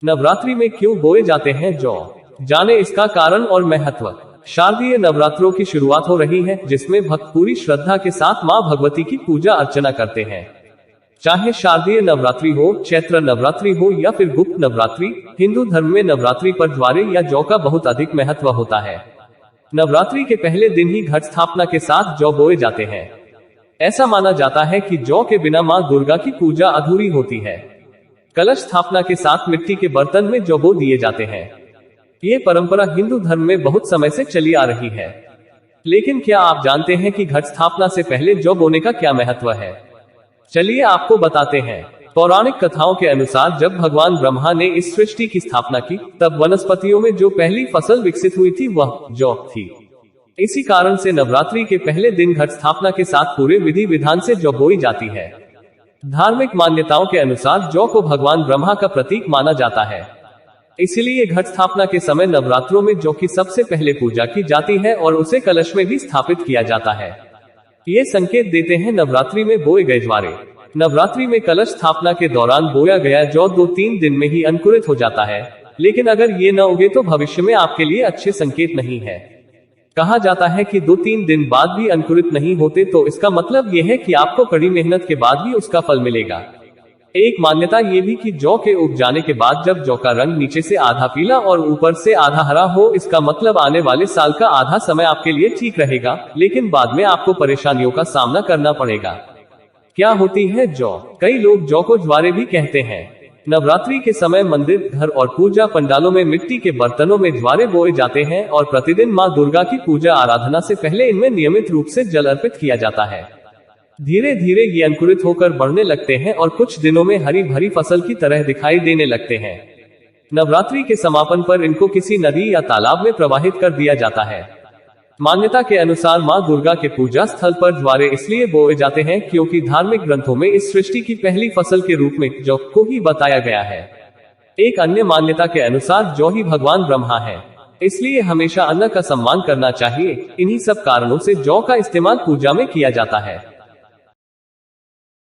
नवरात्रि में क्यों बोए जाते हैं जौ? जाने इसका कारण और महत्व। शारदीय नवरात्रों की शुरुआत हो रही है, जिसमें भक्त पूरी श्रद्धा के साथ मां भगवती की पूजा अर्चना करते हैं। चाहे शारदीय नवरात्रि हो, चैत्र नवरात्रि हो या फिर गुप्त नवरात्रि, हिंदू धर्म में नवरात्रि पर ज्वारे या जौ का बहुत अधिक महत्व होता है। नवरात्रि के पहले दिन ही घट स्थापना के साथ जौ बोए जाते हैं। ऐसा माना जाता है कि जौ के बिना मां दुर्गा की पूजा अधूरी होती है। कलश स्थापना के साथ मिट्टी के बर्तन में जौ बो दिए जाते हैं। ये परंपरा हिंदू धर्म में बहुत समय से चली आ रही है। लेकिन क्या आप जानते हैं कि घट स्थापना से पहले जौ बोने का क्या महत्व है? चलिए आपको बताते हैं। पौराणिक कथाओं के अनुसार जब भगवान ब्रह्मा ने इस सृष्टि की स्थापना की, तब वनस्पतियों में जो पहली फसल विकसित हुई थी वह जौ थी। इसी कारण से नवरात्रि के पहले दिन घट स्थापना के साथ पूरे विधि विधान से जौ बोई जाती है। धार्मिक मान्यताओं के अनुसार जौ को भगवान ब्रह्मा का प्रतीक माना जाता है। इसलिए घट स्थापना के समय नवरात्रों में जौ की सबसे पहले पूजा की जाती है और उसे कलश में भी स्थापित किया जाता है। ये संकेत देते हैं नवरात्रि में बोए गए ज्वारे। नवरात्रि में कलश स्थापना के दौरान बोया गया जौ 2-3 दिन में ही अंकुरित हो जाता है, लेकिन अगर ये न उगे तो भविष्य में आपके लिए अच्छे संकेत नहीं है। कहा जाता है कि 2-3 दिन बाद भी अंकुरित नहीं होते तो इसका मतलब यह है कि आपको कड़ी मेहनत के बाद भी उसका फल मिलेगा। एक मान्यता ये भी कि जौ के उग जाने के बाद जब जौ का रंग नीचे से आधा पीला और ऊपर से आधा हरा हो, इसका मतलब आने वाले साल का आधा समय आपके लिए ठीक रहेगा, लेकिन बाद में आपको परेशानियों का सामना करना पड़ेगा। क्या होती है जौ? कई लोग जौ को ज्वारे भी कहते हैं। नवरात्रि के समय मंदिर, घर और पूजा पंडालों में मिट्टी के बर्तनों में ज्वारे बोए जाते हैं और प्रतिदिन मां दुर्गा की पूजा आराधना से पहले इनमें नियमित रूप से जल अर्पित किया जाता है। धीरे धीरे ये अंकुरित होकर बढ़ने लगते हैं और कुछ दिनों में हरी भरी फसल की तरह दिखाई देने लगते हैं। नवरात्रि के समापन पर इनको किसी नदी या तालाब में प्रवाहित कर दिया जाता है। मान्यता के अनुसार मां दुर्गा के पूजा स्थल पर ज्वारे इसलिए बोए जाते हैं क्योंकि धार्मिक ग्रंथों में इस सृष्टि की पहली फसल के रूप में जौ को ही बताया गया है। एक अन्य मान्यता के अनुसार जौ ही भगवान ब्रह्मा है, इसलिए हमेशा अन्न का सम्मान करना चाहिए। इन्हीं सब कारणों से जौ का इस्तेमाल पूजा में किया जाता है।